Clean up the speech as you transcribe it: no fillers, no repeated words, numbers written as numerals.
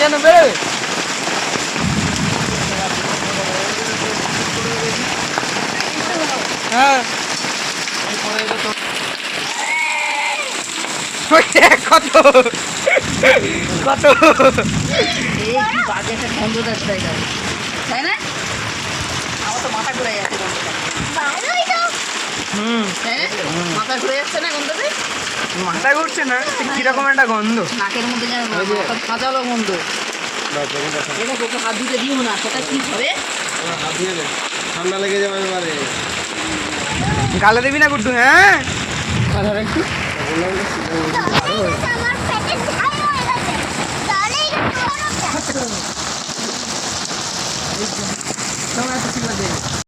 কেন বেরোবে? হ্যাঁ কত কত এই কি বাজে একটা গন্ধ যাচ্ছে এখানে, তাই না? আমার তো মাথা ঘুরে যাচ্ছে গন্ধটা, তাই না? মাথা ঘুরে যাচ্ছে না গন্ধতে? মাথা ঘুরছে না, কিরকম একটা গন্ধ। নাকের মধ্যে যেন সাজালো গন্ধ। এটা ওকে হাত ধুতে দিও না, সেটা কি হবে? হাত দিয়ে দে, ঠান্ডা লেগে যাবে এবারে। গালে দিবি না গুড্ডু? হ্যাঁ একটু